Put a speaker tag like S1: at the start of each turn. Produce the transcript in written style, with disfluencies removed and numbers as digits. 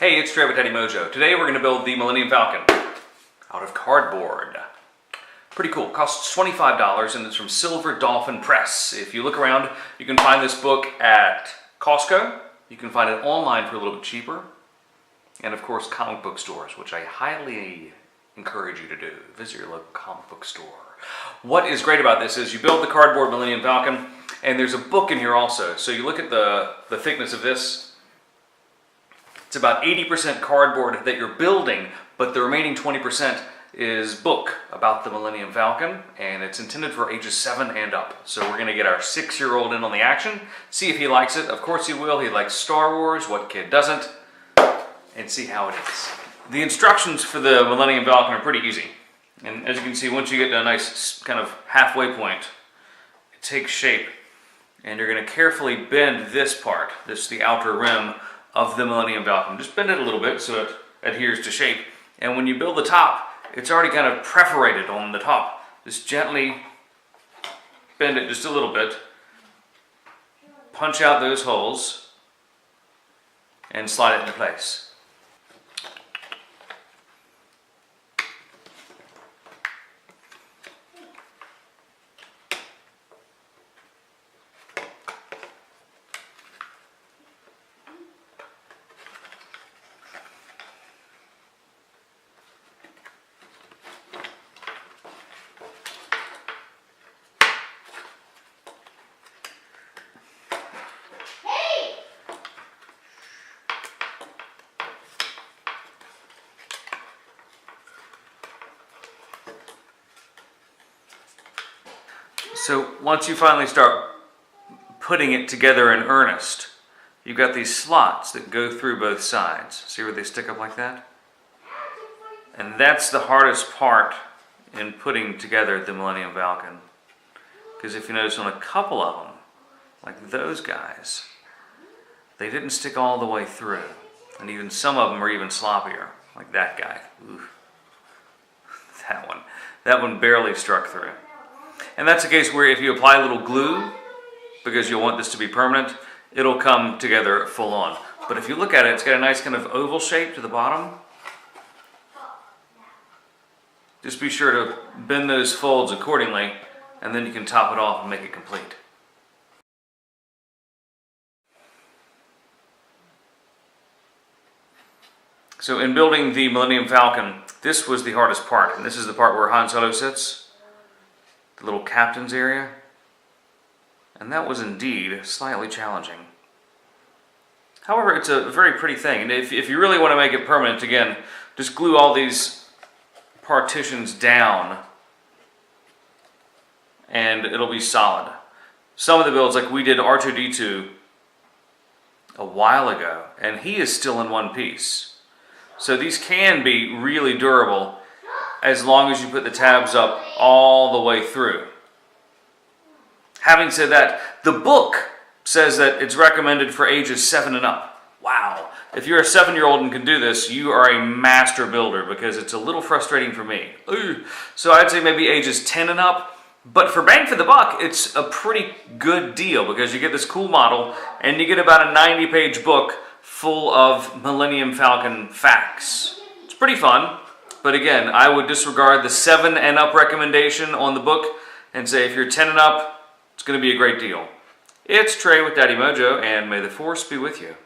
S1: Hey, it's Trey with Daddy Mojo. Today we're going to build the Millennium Falcon out of cardboard. Pretty cool. Costs $25 and it's from Silver Dolphin Press. If you look around, you can find this book at Costco. You can find it online for a little bit cheaper. And of course, comic book stores, which I highly encourage you to do. Visit your local comic book store. What is great about this is you build the cardboard Millennium Falcon, and there's a book in here also. So you look at the thickness of this. It's about 80% cardboard that you're building, but the remaining 20% is book about the Millennium Falcon, and it's intended for ages 7 and up. So we're going to get our 6-year-old in on the action, see if he likes it. Of course he will. He likes Star Wars. What kid doesn't? And see how it is. The instructions for the Millennium Falcon are pretty easy. And as you can see, once you get to a nice kind of halfway point, it takes shape. And you're going to carefully bend this part, the outer rim of the Millennium Falcon. Just bend it a little bit so it adheres to shape. And when you build the top, it's already kind of perforated on the top. Just gently bend it just a little bit. Punch out those holes and slide it into place. So once you finally start putting it together in earnest, you've got these slots that go through both sides. See where they stick up like that? And that's the hardest part in putting together the Millennium Falcon. Because if you notice on a couple of them, like those guys, they didn't stick all the way through. And even some of them are even sloppier, like that guy. Ooh. That one barely struck through. And that's a case where if you apply a little glue, because you'll want this to be permanent, it'll come together full on. But if you look at it, it's got a nice kind of oval shape to the bottom. Just be sure to bend those folds accordingly, and then you can top it off and make it complete. So in building the Millennium Falcon, this was the hardest part, and this is the part where Han Solo sits. The little captain's area, and that was indeed slightly challenging. However, it's a very pretty thing, and if you really want to make it permanent, again, just glue all these partitions down and it'll be solid. Some of the builds, like we did R2-D2 a while ago, and he is still in one piece. So these can be really durable as long as you put the tabs up all the way through. Having said that, the book says that it's recommended for ages 7 and up. Wow. If you're a 7-year-old and can do this, you are a master builder, because it's a little frustrating for me. Ooh. So I'd say maybe ages 10 and up. But for bang for the buck, it's a pretty good deal, because you get this cool model and you get about a 90-page book full of Millennium Falcon facts. It's pretty fun. But again, I would disregard the 7 and up recommendation on the book and say if you're 10 and up, it's going to be a great deal. It's Trey with Daddy Mojo, and may the Force be with you.